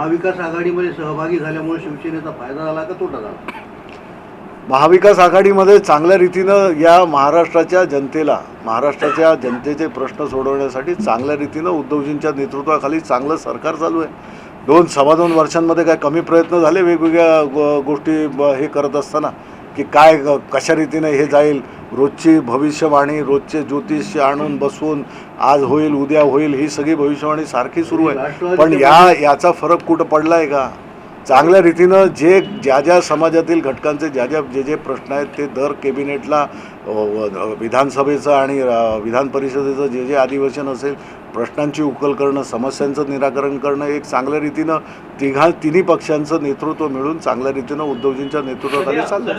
महाविकास आघाडीमध्ये सहभागी झाल्यामुळे शिवसेनेचा फायदा झाला का तोटा झाला? महाविकास आघाडीमध्ये चांगल्या रीतीनं या महाराष्ट्राच्या जनतेचे प्रश्न सोडवण्यासाठी चांगल्या रीतीनं उद्धवजींच्या नेतृत्वाखाली चांगलं सरकार चालू आहे. 2-2.25 वर्षांमध्ये काय कमी प्रयत्न झाले वेगवेगळ्या गोष्टी हे करत असताना की काय कशा रीतीने हे जाईल, रोजची भविष्यवाणी, रोजचे ज्योतिष आणून बसवून आज होईल उद्या होईल ही सगळी भविष्यवाणी सारखी सुरू आहे. पण याचा फरक कुठं पडला आहे का? चांगल्या रीतीनं ज्या समाजातील घटकांचे जे प्रश्न आहेत ते दर कॅबिनेटला विधानसभेचं आणि विधान परिषदेचं जे अधिवेशन असेल प्रश्नांची उकल करणं, समस्यांचं निराकरण करणं एक चांगल्या रीतीनं तिन्ही पक्षांचं नेतृत्व मिळून चांगल्या रीतीनं उद्धवजींच्या नेतृत्वाखाली चाललं.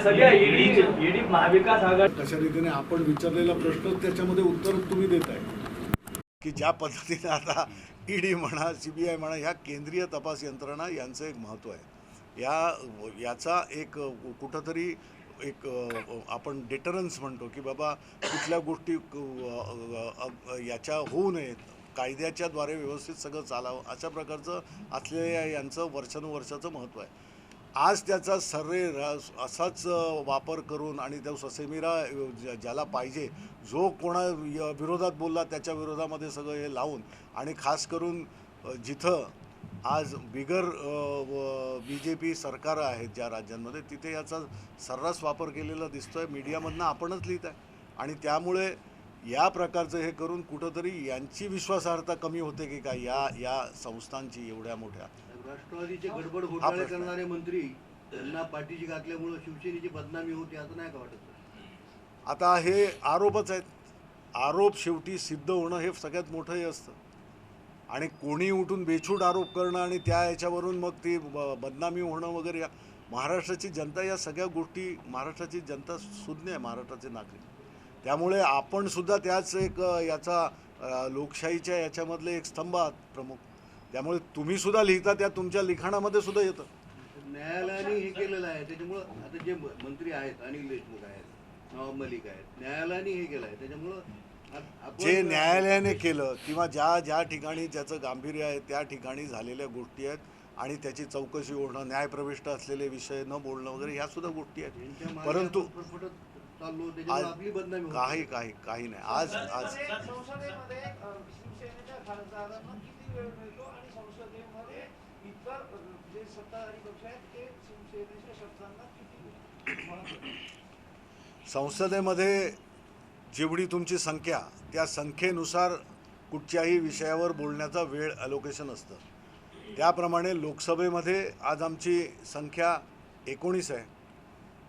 कशा रीतीने आपण विचारलेला प्रश्न त्याच्यामध्ये उत्तर तुम्ही देताय की ज्या पद्धतीने आता ईडी म्हणा, CBI म्हणा, ह्या केंद्रीय तपास यंत्रणा यांचं एक महत्त्व आहे. याचा एक कुठंतरी एक आपण डेटरन्स म्हणतो की बाबा कुठल्या गोष्टी याच्या होऊ नयेत, कायद्याच्याद्वारे व्यवस्थित सगळं चालावं अशा प्रकारचं असलेल्या यांचं वर्षानुवर्षाचं महत्त्व आहे. आज त्याचा सर्रेरास असाच वापर करून आणि त्या ससेमिरा ज्याला पाहिजे जो कोणा विरोधात बोलला त्याच्या विरोधामध्ये सगळं हे लावून आणि खास करून जिथं आज बिगर BJP सरकार आहेत ज्या राज्यांमध्ये तिथे याचा सर्रास वापर केलेला दिसतो आहे. मीडियामधनं आपणच लिहित आहे आणि त्यामुळे या प्रकारचं हे करून कुठंतरी यांची विश्वासार्हता कमी होते की काय या संस्थांची एवढ्या मोठ्या. राष्ट्रवादीचे गडबड घोटाळे करणारे मंत्री त्यांना पाठीशी घातल्यामुळे शिवसेनेची बदनामी होती असं नाही का वाटत? आता हे आरोपच आहेत. आरोप शेवटी सिद्ध होणं हे सगळ्यात मोठं हे असतं आणि कोणी उठून बेछूट आरोप करणं आणि त्या याच्यावरून मग ती बदनामी होणं वगैरे. महाराष्ट्राची जनता या सगळ्या गोष्टी, महाराष्ट्राची जनता सुज्ञ आहे, महाराष्ट्राचे नागरिक. त्यामुळे आपण सुद्धा त्याच एक याचा लोकशाहीच्या याच्यामधले एक स्तंभ आहात प्रमुख. त्यामुळे तुम्ही सुद्धा लिहिता त्या तुमच्या लिखाणामध्ये सुद्धा येतं. न्यायालयाने हे केलेलं आहे त्याच्यामुळं आता जे मंत्री आहेत, अनिल देशमुख आहेत, नवाब मलिक आहेत, न्यायालयाने हे केलं आहे त्याच्यामुळं जे न्यायालयाने केलं किंवा ज्या ठिकाणी ज्याचं गांभीर्य आहे त्या ठिकाणी झालेल्या गोष्टी आहेत आणि त्याची चौकशी होणं, न्यायप्रविष्ट असलेले विषय न बोलणं वगैरे ह्या सुद्धा गोष्टी आहेत. परंतु काही नाही. आज संसदेमध्ये जेवढी तुमची संख्या त्या संख्येनुसार कुठच्याही विषयावर बोलण्याचा वेळ अलोकेशन असतं. त्याप्रमाणे लोकसभेमध्ये आज आमची संख्या 19 आहे.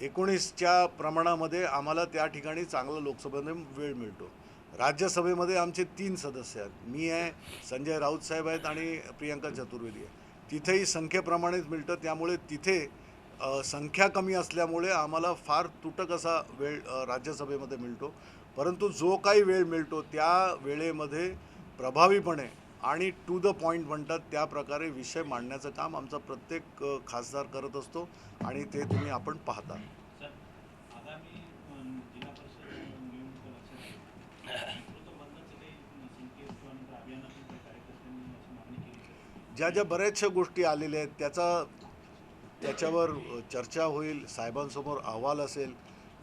19च्या प्रमाणामध्ये आम्हाला त्या ठिकाणी चांगला लोकसभेमध्ये वेळ मिळतो. राज्यसभेमध्ये आमचे 3 सदस्य आहेत. मी आहे, संजय राऊत साहेब आहेत आणि प्रियंका चतुर्वेदी आहे. तिथेही संख्येप्रमाणेच मिळतं. त्यामुळे तिथे संख्या कमी असल्यामुळे आम्हाला फार तुटक असा वेळ राज्यसभेमध्ये मिळतो. परंतु जो काही वेळ मिळतो त्या वेळेमध्ये प्रभावीपणे आणि टू द पॉईंट म्हणतात त्या प्रकारे विषय मांडण्याचं काम आमचा प्रत्येक खासदार करत असतो आणि ते तुम्ही आपण पाहता. ज्या बऱ्याचशा गोष्टी आलेल्या आहेत त्याच्यावर चर्चा होईल, साहेबांसमोर अहवाल असेल.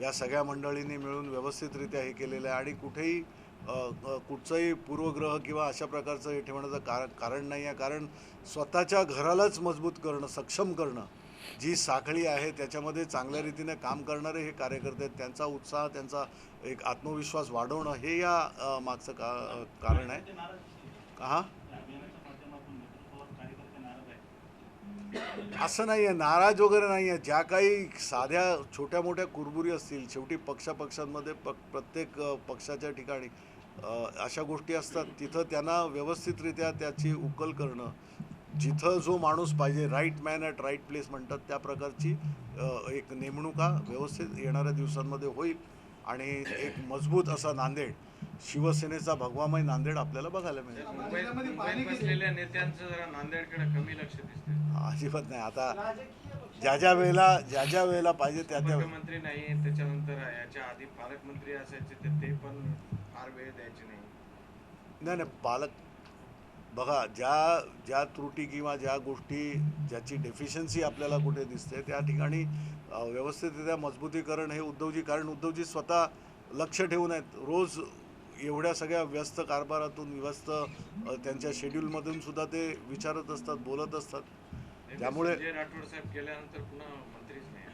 या सगळ्या मंडळींनी मिळून व्यवस्थितरित्या हे केलेलं आहे आणि कुठेही कुठचंही पूर्वग्रह किंवा अशा प्रकारचं हे ठेवण्याचं कारण नाही आहे. कारण स्वतःच्या घरालाच मजबूत करणं, सक्षम करणं, जी साखळी आहे त्याच्यामध्ये चांगल्या रीतीने काम करणारे हे कार्यकर्ते आहेत. त्यांचा उत्साह, त्यांचा एक आत्मविश्वास वाढवणं हे या मागचं कारण आहे. हां, असं नाही आहे, नाराज वगैरे नाही आहे. ज्या काही साध्या छोट्या मोठ्या कुरबुरी असतील, शेवटी पक्षांमध्ये प्रत्येक पक्षाच्या ठिकाणी अशा गोष्टी असतात. तिथं त्यांना व्यवस्थितरित्या त्याची उकल करणं, जिथं जो माणूस पाहिजे, right man at right place म्हणतात त्या प्रकारची एक नेमणुका व्यवस्थित येणाऱ्या दिवसांमध्ये होईल आणि एक मजबूत असा नांदेड, शिवसेनेचा भगवामय नांदेड आपल्याला बघायला मिळेल. अजिबात नाही. आता ज्या वेळेला पाहिजे त्या मुख्यमंत्री नाही, त्याच्यानंतर याच्या आधी पालकमंत्री असायचे ते पण फार वेळ द्यायचे नाही. पालक बघा, ज्या त्रुटी किंवा ज्या गोष्टी ज्याची डेफिशियन्सी आपल्याला कुठे दिसते त्या ठिकाणी व्यवस्थितरित्या मजबूतीकरण हे उद्धवजी, कारण उद्धवजी स्वतः लक्ष ठेवून आहेत रोज एवढ्या सगळ्या व्यस्त कारभारातून व्यस्त त्यांच्या शेड्यूलमधून सुद्धा ते विचारत असतात, बोलत असतात. त्यामुळे संजय राठोड साहेब गेल्यानंतर पुन्हा मंत्रीच नाही.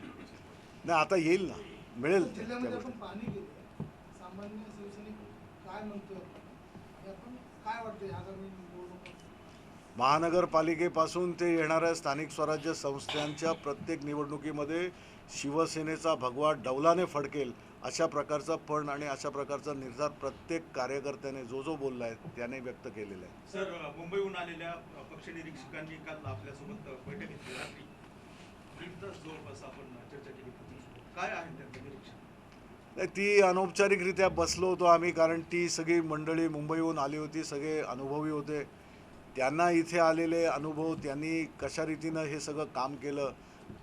नाही, आता येईल ना, मिळेल त्या जिल्ह्यामध्ये गोष्टी. आपण पाणी गेले सामान्य शिवसैनिक काय म्हणतोय आणि आपण काय वाटतंय आगामी निवडणुका? महानगरपालिकेपासून ते येणाऱ्या स्थानिक स्वराज्य संस्थांच्या प्रत्येक निवडणुकीमध्ये शिवसेनेचा भगवा डौलाने फडकेल अशा प्रकारचा पण आणि अशा प्रकारचा निर्धार प्रत्येक कार्यकर्त्याने जो बोलला आहे त्याने व्यक्त केलेला आहे. सर, मुंबईहून आलेल्या पक्ष निरीक्षकांनी काल आपल्यासोबत बैठक घेतली. रात्री दीड तास जवळपास आपण चर्चा केली. काय आहे त्यांचं निरीक्षण? नाही, ती अनौपचारिकरित्या बसलो होतो आम्ही, कारण ती सगळी मंडळी मुंबईहून आली होती, सगळे अनुभवी होते. त्यांना इथे आलेले अनुभव, त्यांनी कशा रीतीनं हे सगळं काम केलं,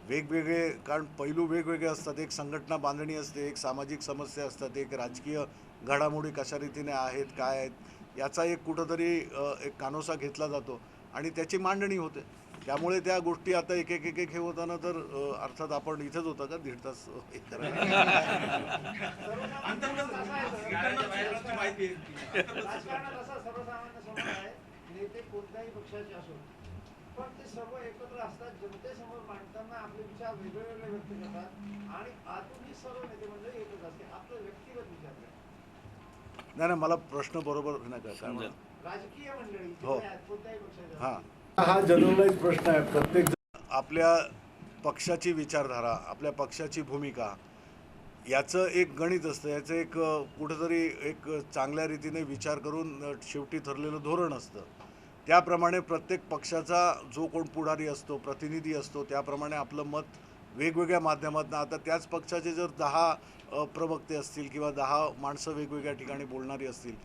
वेगवेगळे, कारण पैलू वेगवेगळे असतात. एक संघटना बांधणी असते, एक सामाजिक समस्या असतात, एक राजकीय घडामोडी कशा रीतीने आहेत, काय आहेत, याचा एक कुठंतरी एक कानोसा घेतला जातो आणि त्याची मांडणी होते. त्यामुळे त्या गोष्टी आता एक एक एक एक हे होताना तर अर्थात आपण इथेच होता का दीड तास हे करायला. माहिती राजकारणात असा सर्वसामान्य समज आहे, नेते कोणत्याही पक्षाचे असो, पण ते सर्व एकत्र असतात, जनतेसमोर मांडताना आपले विचार वेगवेगळे व्यक्त करतात आणि आतूनही सर्व नेते मंडळी एकच असते. आपलं व्यक्तिगत विचार काय? नाही, मला प्रश्न बरोबर नाही काय म्हणा. राजकीय मंडळी हो. कोणत्याही पक्षाचे हां, असो. हा जनरलाइज प्रश्न आहे. प्रत्येक आपल्या पक्षाची विचारधारा, आपल्या पक्षाची भूमिका याचं एक गणित असतं, याचं एक कुठंतरी एक चांगल्या रीतीने विचार करून शेवटी ठरलेलं धोरण असतं. त्याप्रमाणे प्रत्येक पक्षाचा जो कोण पुढारी असतो, प्रतिनिधी असतो, त्याप्रमाणे आपलं मत वेगवेगळ्या माध्यमातून, आता त्याच पक्षाचे जर 10 प्रवक्ते असतील किंवा 10 माणसं वेगवेगळ्या ठिकाणी बोलणारी असतील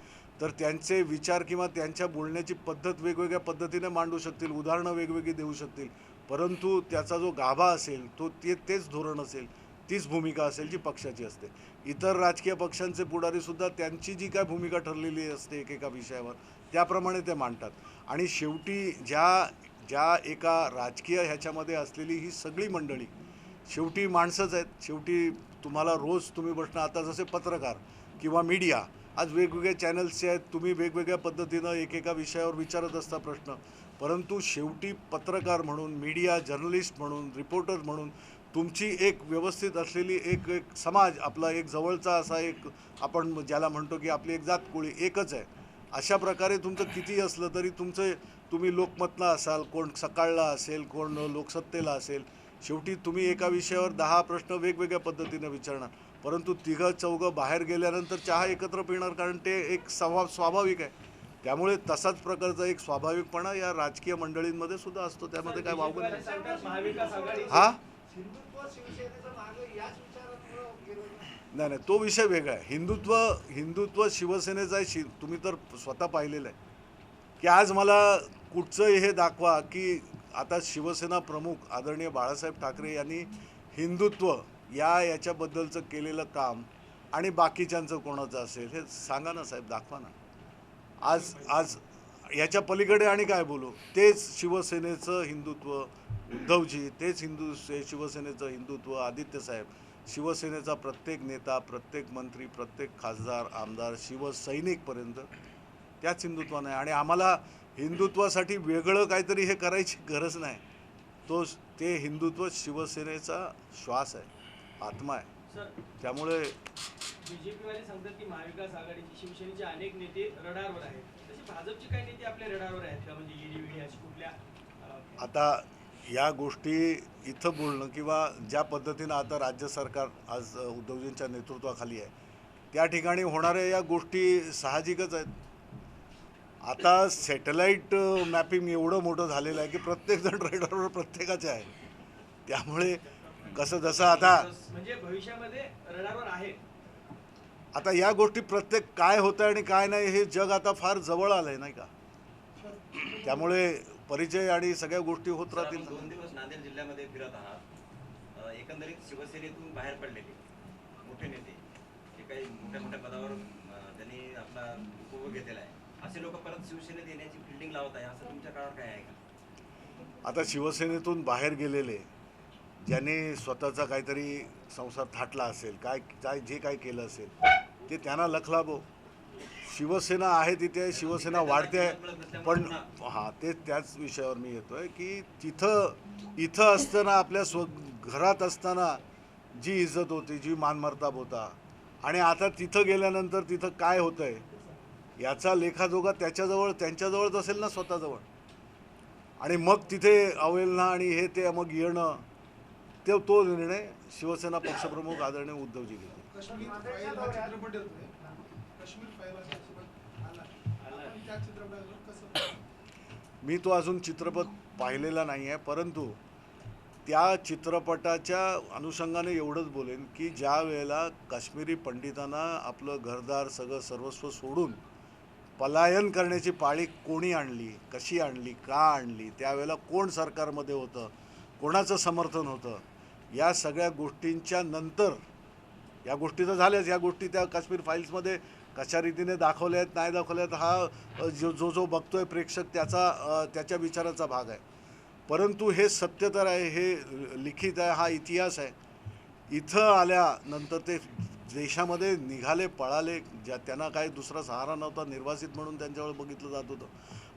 तर त्यांचे विचार किंवा त्यांच्या बोलण्याची पद्धत वेगवेगळ्या पद्धतीने मांडू शकतील, उदाहरणं वेगवेगळी देऊ शकतील, परंतु त्याचा जो गाभा असेल तो तेच धोरण असेल, तीच भूमिका असेल जी पक्षाची असते. इतर राजकीय पक्षांचे पुढारीसुद्धा त्यांची जी काय भूमिका ठरलेली असते एकेका विषयावर त्याप्रमाणे ते मांडतात. आणि शेवटी ज्या एका राजकीय ह्याच्यामध्ये असलेली ही सगळी मंडळी शेवटी माणसंच आहेत. शेवटी तुम्हाला रोज तुम्ही बसणं, आता जसे पत्रकार किंवा मीडिया आज वेगवेगळ्या चॅनल्सचे आहेत, तुम्ही वेगवेगळ्या पद्धतीनं एकेका विषयावर विचारत असता प्रश्न, परंतु शेवटी पत्रकार म्हणून, मीडिया जर्नलिस्ट म्हणून, रिपोर्टर म्हणून तुमची एक व्यवस्थित असलेली एक समाज, आपला एक जवळचा असा एक आपण ज्याला म्हणतो की आपली एक जात कोळी एकच आहे. अशा प्रकारे तुमचं किती असलं तरी तुम्ही लोकमतला असाल, कोण सकाळला असेल, कोण लोकसत्तेला असेल, शेवटी तुम्ही एका विषयावर 10 प्रश्न वेगवेगळ्या पद्धतीनं विचारणार, परंतु तिघं चौघं बाहेर गेल्यानंतर चहा एकत्र पिणार, कारण ते एक स्वाभाविक आहे. त्यामुळे तसाच प्रकारचा एक स्वाभाविकपणा या राजकीय मंडळींमध्ये सुद्धा असतो, त्यामध्ये काय वावगं नाही. हा हिंदुत्व शिवसेनेचं मागं याच विचारांमुळे गेलं ना. नाही, तो विषय वेगळा आहे. हिंदुत्व शिवसेनेचा आहे. तुम्ही तर स्वतः पाहिलेलं आहे की आज मला कुठचं हे दाखवा की आता शिवसेना प्रमुख आदरणीय बाळासाहेब ठाकरे यांनी हिंदुत्व याच्याबद्दलचं केलेलं काम आणि बाकीच्यांचं कोणाचं असेल हे सांगा ना साहेब, दाखवा ना. आज याच्या पलीकडे आणि काय बोलू. तेच शिवसेनेचं हिंदुत्व उद्धवजी, तेच शिवसेनेचं हिंदुत्व आदित्यसाहेब, शिवसेनेचा प्रत्येक नेता, प्रत्येक मंत्री, प्रत्येक खासदार, आमदार, शिवसैनिकपर्यंत त्याच हिंदुत्वाने आहे. आणि आम्हाला हिंदुत्वासाठी वेगळं काहीतरी हे करायची गरज नाही. ते हिंदुत्व शिवसेनेचा श्वास आहे, आत्मा आहे. त्यामुळे बीजेपीवाले सांगतात की महाविकास आघाडीची शिवसेनेचे अनेक नेते रडारवर आहेत, तसे भाजपचे काही नेते आपल्या रडारवर आहेत का, म्हणजे ईडी अशी कुठल्या? आता या गोष्टी इथं बोलणं किंवा ज्या पद्धतीनं आता राज्य सरकार आज उद्धवजींच्या नेतृत्वाखाली आहे त्या ठिकाणी होणाऱ्या या गोष्टी साहजिकच आहेत. आता सॅटेलाईट मॅपिंग एवढं मोठं झालेलं आहे की प्रत्येकजण रेडारवर प्रत्येकाचे आहे. त्यामुळे जसं आता म्हणजे भविष्यामध्ये रडारवर आहे. आता या गोष्टी प्रत्येक काय होतं आणि काय नाही हे जग आता फार जवळ आलं आहे, नाही का. त्यामुळे परिचय आणि सगळ्या गोष्टी होत राहतील. 2 दिवस नांदेड जिल्ह्यामध्ये फिरत आहात. एकंदरीत शिवसेनेतून बाहेर पडलेले मोठे नेते जे काही मोठ्या पदावर त्यांनी आपला उपभोग घेतलेला आहे, असे लोक परत शिवसेनेत येण्याची फिल्डिंग लावत आहे, असं तुमच्या काळात काय आहे का? आता शिवसेनेतून बाहेर गेलेले ज्यांनी स्वतःचा काहीतरी संसार थाटला असेल, जे काय केलं असेल ते त्यांना लखलाभो. शिवसेना आहे तिथे, शिवसेना वाढते आहे, पण त्याच विषयावर मी येतो आहे की इथं असताना आपल्या घरात असताना जी इज्जत होती, जी मानमर्ताब होता, आणि आता तिथं गेल्यानंतर तिथं काय होतं आहे याचा लेखाजोगा त्यांच्याजवळच असेल ना, स्वतःजवळ. आणि मग तिथे अवहेलना आणि हे ते मग येणं, तो निर्णय शिवसेना पक्षप्रमुख आदरणीय उद्धवजी घेतले. काश्मीर फाईल हा चित्रपट येतोय. काश्मीर फाईल हा चित्रपट आला. आपण त्या चित्रपटावर कसं पाहता? मी तो अजून चित्रपट पाहिलेला नाही आहे, परंतु त्या चित्रपटाच्या अनुषंगाने एवढंच बोलेन की ज्या वेळेला काश्मीरी पंडितांना आपलं घरदार सगळं सर्वस्व सोडून पलायन करण्याची पाळी कोणी आणली, कशी आणली, का आणली, त्यावेळेला कोण सरकारमध्ये होतं, कोणाचं समर्थन होतं, या सगळ्या गोष्टींच्या नंतर या गोष्टी तर झाल्याच. या गोष्टी त्या काश्मीर फाईल्समध्ये कशा रीतीने दाखवल्या आहेत, नाही दाखवल्या आहेत, हा जो बघतोय प्रेक्षक त्याच्या विचाराचा भाग आहे. परंतु हे सत्य तर आहे, हे लिखित आहे, हा इतिहास आहे. इथं आल्यानंतर ते देशामध्ये निघाले, पळाले, त्यांना काही दुसरा सहारा नव्हता, निर्वासित म्हणून त्यांच्यावर बघितलं जात होतं.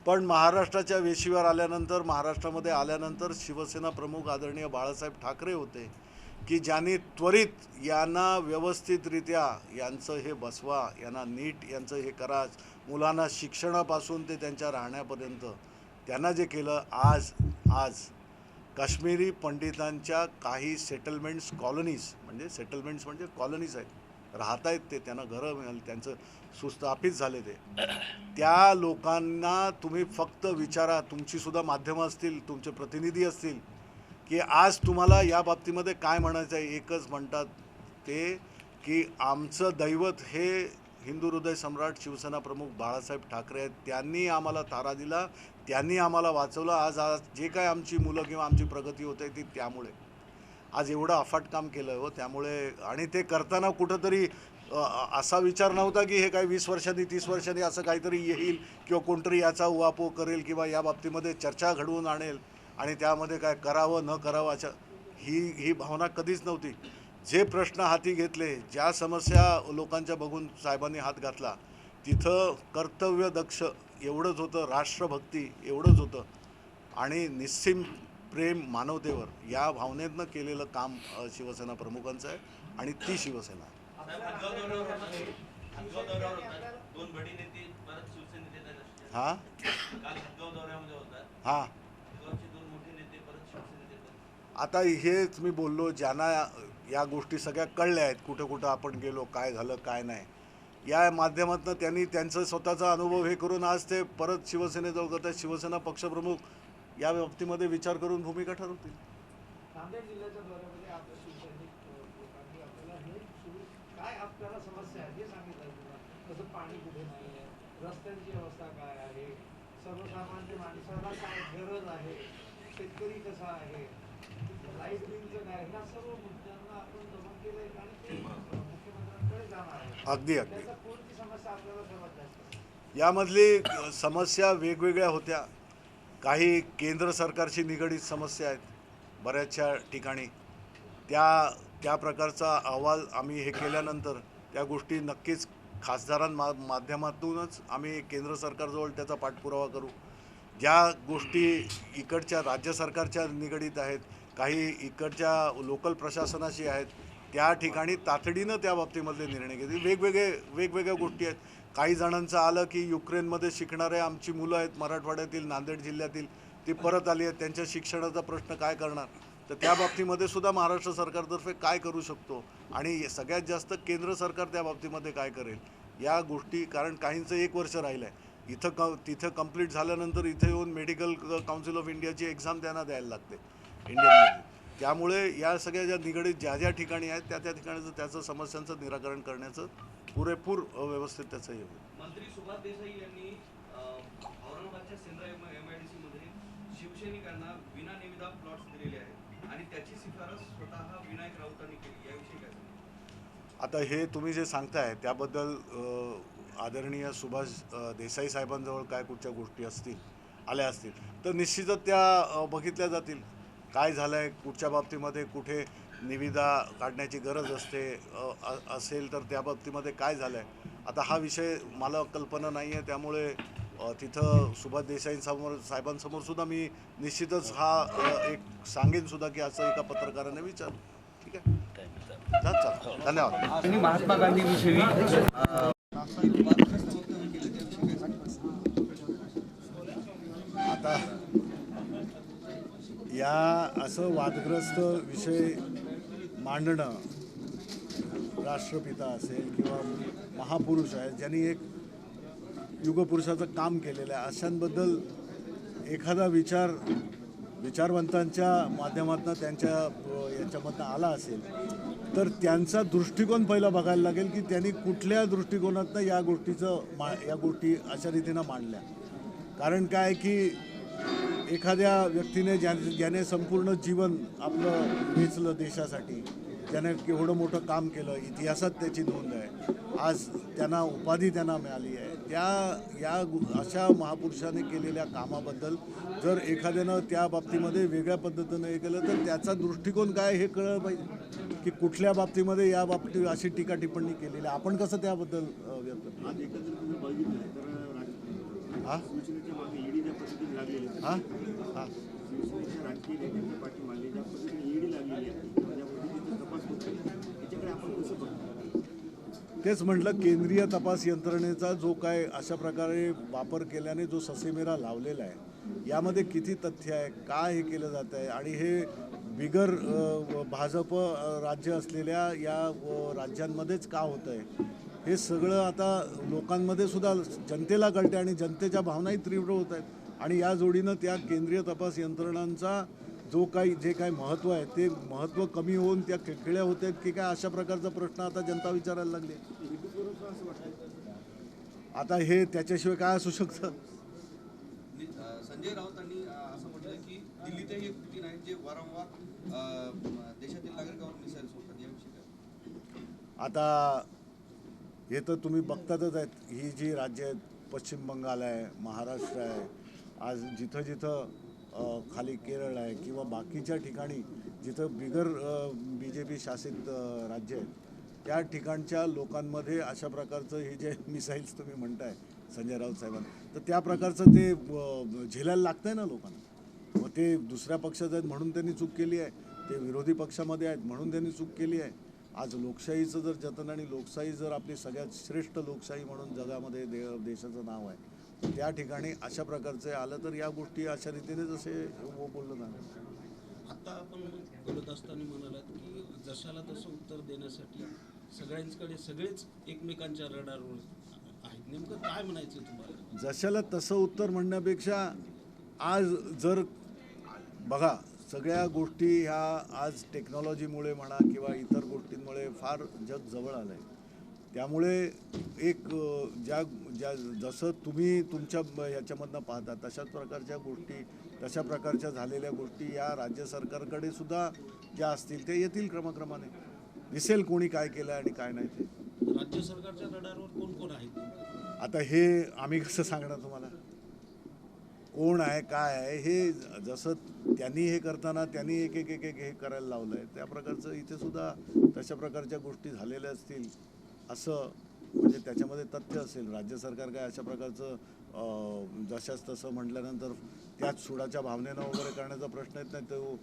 पण महाराष्ट्राच्या वेशीवर आल्यानंतर, महाराष्ट्रामध्ये आल्यानंतर शिवसेना प्रमुख आदरणीय बाळासाहेब ठाकरे होते की ज्यांनी त्वरित यांना व्यवस्थितरित्या यांचं हे बसवा, यांना नीट यांचं हे करा, मुलांना शिक्षणापासून ते त्यांच्या राहण्यापर्यंत त्यांना जे केलं. आज काश्मीरी पंडितांच्या काही सेटलमेंट्स म्हणजे कॉलनीज आहेत, राहत आहेत ते, त्यांना घरं मिळाली, त्यांचं सुस्थापित झाले ते. त्या लोकांना तुम्ही फक्त विचारा, तुमचीसुद्धा माध्यमं असतील, तुमचे प्रतिनिधी असतील, की आज तुम्हाला या बाबतीमध्ये काय म्हणायचं आहे. एकच म्हणतात ते की आमचं दैवत हे हिंदू हृदय सम्राट शिवसेना प्रमुख बाळासाहेब ठाकरे आहेत. त्यांनी आम्हाला थारा दिला, त्यांनी आम्हाला वाचवलं. आज जे काय आमची मुलं किंवा आमची प्रगती होते ती त्यामुळे. आज एवढं अफाट काम केलं हो. त्यामुळे आणि ते करताना कुठंतरी असा विचार नव्हता की हे काय 20 वर्षांनी 30 वर्षांनी असं काहीतरी येईल किंवा कोणतरी याचा उहापोह करेल किंवा या बाबतीमध्ये चर्चा घडवून आणेल आणि त्यामध्ये काय करावं न करावं अशा ही भावना कधीच नव्हती. जे प्रश्न हाती घेतले, ज्या समस्या लोकांच्या बघून साहेबांनी हात घातला, तिथं कर्तव्यदक्ष एवढंच होतं, राष्ट्रभक्ती एवढंच होतं आणि निस्सीम प्रेम मानवतेवर या भावनेतनं केलेलं काम शिवसेना प्रमुखांचं आहे आणि ती शिवसेना. दोन बडी नेते परत शिवसेनेत येतात. हां काल हदगाव दौऱ्यामध्ये होतात. हां हदगावचे दोन मोठे नेते परत शिवसेनेत येतात. आता हेच मी बोललो, ज्यांना या गोष्टी सगळ्या कळल्या आहेत, कुठं कुठं आपण गेलो, काय झालं काय नाही, या माध्यमातून त्यांनी त्यांचं स्वतःचा अनुभव हे करून आज ते परत शिवसेनेजवळ करतात. शिवसेना पक्षप्रमुख या बाबतीमध्ये विचार करून भूमिका ठरवतील. नांदेड जिल्ह्याच्या दौऱ्यामध्ये आपल्या शिवसैनिक लोकांनी आपल्याला हे काय आपल्याला समस्या आहे हे सांगितलं. तसं पाणी कुठे नाही आहे, रस्त्यांची अवस्था काय आहे, सर्वसामान्य माणसाला काय गरज आहे, शेतकरी कसा आहे, लाईट बिलचं काय, ह्या सर्व मुद्द्यांना आपण जमा केलंय आणि ते मुख्यमंत्र्यांकडे जाणार आहे. अगदी त्याचा कोणती समस्या आपल्याला सर्वात जास्त? यामधली समस्या वेगवेगळ्या होत्या. काही केंद्र सरकारशी निगडीत समस्या आहेत बऱ्याचशा ठिकाणी. त्या प्रकारचा अहवाल आम्ही हे केल्यानंतर त्या गोष्टी नक्कीच माध्यमातूनच आम्ही केंद्र सरकारजवळ त्याचा पाठपुरावा करू. ज्या गोष्टी इकडच्या राज्य सरकारच्या निगडीत आहेत, काही इकडच्या लोकल प्रशासनाशी आहेत, त्या ठिकाणी तातडीनं त्या बाबतीमधले निर्णय घेतील. वेगवेगळ्या गोष्टी आहेत. काही जणांचं आलं की युक्रेनमध्ये शिकणारे आमची मुलं आहेत मराठवाड्यातील, नांदेड जिल्ह्यातील, ती परत आली आहेत, त्यांच्या शिक्षणाचा प्रश्न काय करणार. तर त्या बाबतीमध्ये सुद्धा महाराष्ट्र सरकारतर्फे काय करू शकतो आणि सगळ्यात जास्त केंद्र सरकार त्या बाबतीमध्ये काय करेल या गोष्टी. कारण काहींचं 1 वर्ष राहिलं आहे तिथं कंप्लीट झाल्यानंतर इथे येऊन मेडिकल काउन्सिल ऑफ इंडियाची एक्झाम त्यांना द्यायला लागते इंडियनमध्ये. त्यामुळे या सगळ्या ज्या निगडीत ज्या ठिकाणी आहेत त्या ठिकाणी त्याचं समस्यांचं निराकरण करण्याचं पुरेपूर व्यवस्थित त्याचं हे होईल. मंत्री सुभाष देसाई यांनी औरंगाबादच्या सेंद्रा MIDC मध्ये शिवसैनिकांना विना निविदा प्लॉट्स दिलेले आहेत आणि त्याची शिफारस स्वतः विनायक राऊतांनी केली. याविषयी काय सांगता? आता हे तुम्ही जे सांगताय त्याबद्दल आदरणीय सुभाष देसाई साहेबांजवळ काय कुठच्या गोष्टी आल्या असतील तर निश्चितच त्या बघितल्या जातील. काय झालं आहे, कुठच्या बाबतीमध्ये कुठे निविदा काढण्याची गरज असेल तर त्या बाबतीमध्ये काय झालं आहे. आता हा विषय मला कल्पना नाही आहे, त्यामुळे तिथं सुभाष साहेबांसमोर सुद्धा मी निश्चितच एक सांगेन सुद्धा की असं एका पत्रकाराने विचार. ठीक आहे, चालेल, धन्यवाद. आणि महात्मा गांधीविषयी आता या असं वादग्रस्त विषय मांडणं, राष्ट्रपिता असेल किंवा महापुरुष आहे ज्यांनी एक युगपुरुषाचं काम केलेलं आहे अशांबद्दल एखादा विचारवंतांच्या माध्यमातून त्यांच्या याच्यामधनं आला असेल तर त्यांचा दृष्टिकोन पहिला बघायला लागेल की त्यांनी कुठल्या दृष्टिकोनातनं या गोष्टी अशा रीतीनं मांडल्या. कारण काय की एखाद्या व्यक्तीने ज्याने संपूर्ण जीवन आपलं वेचलं देशासाठी, ज्याने केवढं मोठं काम केलं, इतिहासात त्याची नोंद आहे, आज त्यांना उपाधी मिळाली आहे, अशा महापुरुषाने केलेल्या कामाबद्दल जर एखाद्यानं त्या बाबतीमध्ये वेगळ्या पद्धतीनं हे केलं तर त्याचा दृष्टिकोन काय हे कळलं पाहिजे की कुठल्या बाबतीमध्ये या बाबतीत अशी टीका टिप्पणी केलेली आहे. आपण कसं त्याबद्दल व्यक्त आज एकंदरीत तुम्ही बघितलं तर हां शिवसेनेच्या मागे ईडी ज्या पद्धतीने लागलेली आहे, हां हां शिवसेनेच्या राजकीय नेत्यांच्या पाठीमागे ज्या पद्धतीने ईडी लागलेली आहे किंवा ज्या पद्धतीने तपास होतो त्याच्याकडे आपण कसं बघतो? तेच म्हटलं, केंद्रीय तपास यंत्रणेचा जो काय अशा प्रकारे वापर केल्याने जो ससेमिरा लावलेला आहे यामध्ये किती तथ्य आहे, काय हे केलं जातं आहे आणि हे बिगर भाजप राज्य असलेल्या या राज्यांमध्येच का होतं आहे हे सगळं आता लोकांमध्ये सुद्धा जनतेला कळते आणि जनतेच्या भावनाही तीव्र होत आहेत. आणि या जोडीनं त्या केंद्रीय तपास यंत्रणांचा जे काही महत्त्व आहे ते महत्त्व कमी होऊन त्या खेळ्या होत आहेत की काय, अशा प्रकारचा प्रश्न आता जनता विचारायला लागली. आता हे त्याच्याशिवाय काय असू शकतं? संजय राऊतांनी असं म्हटलं की दिल्लीतही एक पुतीन आहेत जे वारंवार देशातील नागरिकांवर मिसाईल सोडतात, याविषयी आता हे तर तुम्ही बघतातच आहेत. ही जी राज्य आहेत, पश्चिम बंगाल आहे, महाराष्ट्र आहे, आज जिथं खाली केरळ आहे किंवा बाकीच्या ठिकाणी जिथं बिगर BJP शासित राज्य आहेत त्या ठिकाणच्या लोकांमध्ये अशा प्रकारचं हे जे मिसाईल्स तुम्ही म्हणताय संजय राऊत साहेबांना, तर त्या प्रकारचं ते झेलायला लागतं आहे ना लोकांना. मग ते दुसऱ्या पक्षात आहेत म्हणून त्यांनी चूक केली आहे, ते विरोधी पक्षामध्ये आहेत म्हणून त्यांनी चूक केली आहे. आज लोकशाहीचं जर जतन आणि लोकशाही जर आपली सगळ्यात श्रेष्ठ लोकशाही म्हणून जगामध्ये देशाचं नाव आहे, त्या ठिकाणी अशा प्रकारचे आलं तर या गोष्टी अशा रीतीने जसे बोललं ना. आता आपण बोलत असताना म्हणालात की जशाला तसं उत्तर देण्यासाठी सगळ्यांकडे सगळेच एकमेकांच्या रडारवर आहेत. नेमकं काय म्हणायचं तुम्हाला? जशाला तसं उत्तर म्हणण्यापेक्षा आज जर बघा सगळ्या गोष्टी ह्या आज टेक्नॉलॉजीमुळे म्हणा किंवा इतर गोष्टींमुळे फार जग जवळ आलं आहे. त्यामुळे एक जसं तुम्ही तुमच्या ह्याच्यामधनं पाहता तशाच प्रकारच्या गोष्टी, तशा प्रकारच्या झालेल्या गोष्टी या राज्य सरकारकडे सुद्धा ज्या असतील ते येतील क्रमाक्रमाने. दिसेल कोणी काय केलं आणि काय नाही ते. राज्य सरकारच्या रडारवर कोण कोण आहेत? आता हे आम्ही कसं सांगणार तुम्हाला कोण आहे काय आहे? हे जसं त्यांनी हे करताना त्यांनी एक हे करायला लावलं आहे त्या प्रकारचं इथे सुद्धा तशा प्रकारच्या गोष्टी झालेल्या असतील असं म्हणजे त्याच्यामध्ये तथ्य असेल. राज्य सरकार काय अशा प्रकारचं जशाच तसं म्हटल्यानंतर त्याच सुडाच्या भावनेनं वगैरे करण्याचा प्रश्न येत नाही. तो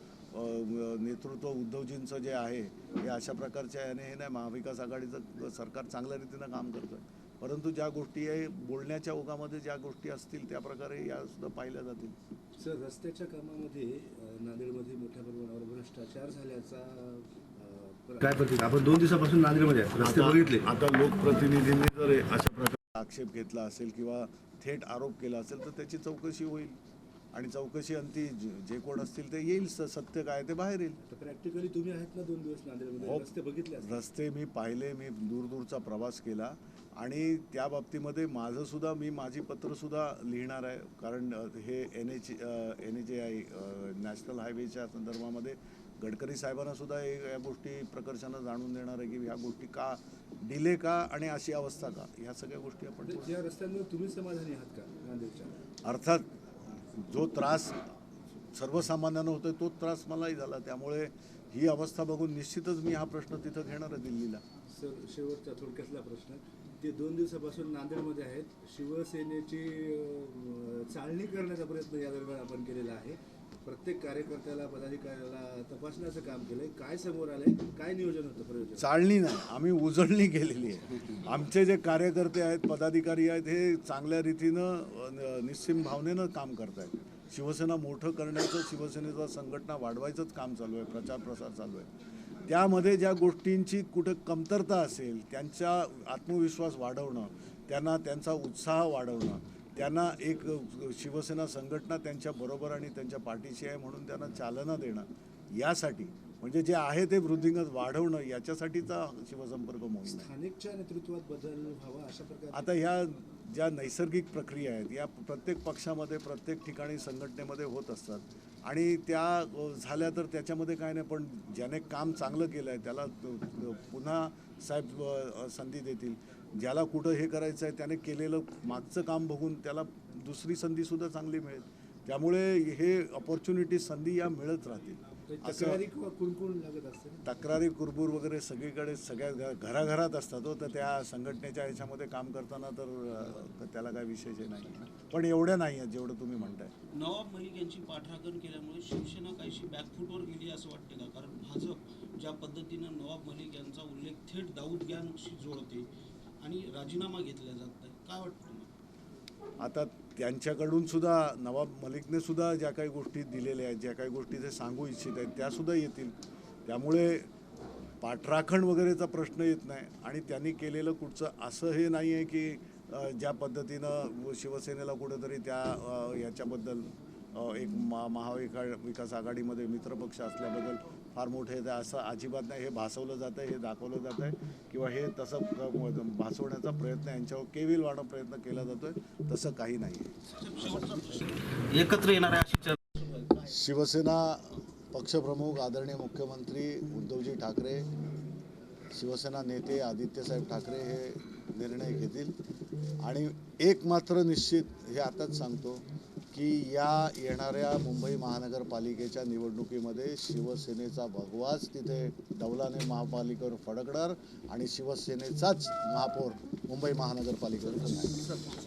नेतृत्व उद्धवजींचं जे आहे हे अशा प्रकारच्या याने हे नाही. महाविकास आघाडीचं सरकार चांगल्या रीतीनं काम करतं आहे, परंतु ज्या गोष्टी आहे बोलण्याच्या ओघामध्ये ज्या गोष्टी असतील त्या प्रकारे यासुद्धा पाहिल्या जातील. सर, रस्त्याच्या कामामध्ये नांदेडमध्ये मोठ्या प्रमाणावर भ्रष्टाचार झाल्याचा काय प्रतिक्रिया? आपण 2 दिवसापासून नांदेडमध्ये रस्ते बघितले. आता लोकप्रतिनिधींनी जर अशा प्रकारे आक्षेप घेतला असेल किंवा थेट आरोप केला असेल तर त्याची चौकशी होईल आणि चौकशी अंती जे कोण असतील ते येईल. सत्य काय ते बाहेर येईल. प्रॅक्टिकली तुम्ही आहेत ना 2 दिवस नांदेडमध्ये, रस्ते बघितले? रस्ते मी पाहिले, मी दूरचा प्रवास केला आणि त्या बाबतीमध्ये माझी पत्रसुद्धा लिहिणार आहे. कारण हे NHAI नॅशनल हायवेच्या संदर्भामध्ये गडकरी साहेबांना सुद्धा या गोष्टी प्रकर्षानं जाणून देणार आहे की ह्या गोष्टी का डिले का आणि अशी अवस्था का, ह्या सगळ्या गोष्टी आपण या रस्त्यांवर तुम्ही समाधानी आहात का नांदेडच्या? अर्थात जो त्रास सर्वसामान्यांना होतोय तोच त्रास मलाही झाला, त्यामुळे ही अवस्था बघून निश्चितच मी हा प्रश्न तिथं घेणार आहे दिल्लीला. सर, शेवटचा थोडक्यातला प्रश्न, ते 2 दिवसापासून नांदेडमध्ये आहेत. शिवसेनेची चाळणी करण्याचा प्रयत्न या दरम्यान आपण केलेला आहे. प्रत्येक कार्यकर्त्याला पदाधिकाऱ्याला तपासण्याचं काम केलंय. काय समोर आलंय, काय नियोजन होतं प्रयोजन? चाळणी नाही, आम्ही उजळणी केलेली आहे. आमचे जे कार्यकर्ते आहेत, पदाधिकारी आहेत, हे चांगल्या रीतीनं निस्सीम भावनेनं काम करत आहेत. शिवसेना मोठं करण्याचं, शिवसेनेचा संघटना वाढवायचंच काम चालू आहे, प्रचार प्रसार चालू आहे. त्यामध्ये ज्या गोष्टींची कुठं कमतरता असेल, त्यांचा आत्मविश्वास वाढवणं, त्यांना त्यांचा उत्साह वाढवणं, त्यांना एक शिवसेना संघटना त्यांच्या बरोबर आणि त्यांच्या पाठीशी आहे म्हणून त्यांना चालना देणं, यासाठी म्हणजे जे आहे ते वृद्धिंगत वाढवणं, याच्यासाठीचा शिवसंपर्क मोहीम आहे. स्थानिकच्या नेतृत्वात बदल व्हावा अशा प्रकारे आता ह्या ज्या नैसर्गिक प्रक्रिया आहेत या प्रत्येक पक्षामध्ये, प्रत्येक ठिकाणी संघटनेमध्ये होत असतात आणि त्या झाल्या तर त्याच्यामध्ये काय नाही, पण ज्याने काम चांगलं केलं आहे त्याला पुन्हा साहेब संधी देतील. ज्याला कुठं हे करायचं आहे त्याने केलेलं मागचं काम बघून त्याला दुसरी संधीसुद्धा चांगली मिळेल. त्यामुळे हे अपॉर्च्युनिटी, संधी या मिळत राहतील. तक्रारी किंवा कुणकुण लागत असते, तक्रारी कुरबूर वगैरे सगळीकडे सगळ्या घराघरात असतात हो, तर त्या संघटनेच्या ह्याच्यामध्ये काम करताना तर त्याला काय विशेष नाही, पण एवढ्या नाही आहेत जेवढं तुम्ही म्हणताय. नवाब मलिक यांची पाठराखण केल्यामुळे शिवसेना काहीशी बॅकफूटवर गेली असं वाटते का? कारण भाजप ज्या पद्धतीनं नवाब मलिक यांचा उल्लेख थेट दाऊद गँगशी जोडते आणि राजीनामा घेतला जात नाही, काय वाटतं तुम्हाला? आता त्यांच्याकडून सुद्धा नवाब मलिकने सुद्धा ज्या काही गोष्टी दिलेल्या आहेत, ज्या काही गोष्टी ते सांगू इच्छित आहेत त्यासुद्धा येतील. त्यामुळे पाठराखण वगैरेचा प्रश्न येत नाही आणि त्यांनी केलेलं कुठचं असं हे नाही आहे की ज्या पद्धतीनं शिवसेनेला कुठंतरी त्या याच्याबद्दल एक महाविकास आघाडीमध्ये मित्रपक्ष असल्याबद्दल फार मोठे आहे असं अजिबात नाही. हे भासवलं जातं आहे, हे दाखवलं जातं आहे किंवा हे तसं भासवण्याचा प्रयत्न यांच्यावर केविल वाढवण्याचा प्रयत्न केला जातो आहे, तसं काही नाही आहे. एकत्र येणाऱ्या शिवसेना पक्षप्रमुख आदरणीय मुख्यमंत्री उद्धवजी ठाकरे, शिवसेना नेते आदित्यसाहेब ठाकरे हे निर्णय घेतील आणि एक मात्र निश्चित हे आताच सांगतो की या येणाऱ्या मुंबई महानगरपालिकेच्या निवडणुकीमध्ये शिवसेनेचा भगवाच तिथे डौलाने महापालिकेवर फडकणार आणि शिवसेनेचाच महापौर मुंबई महानगरपालिकेवर होणार.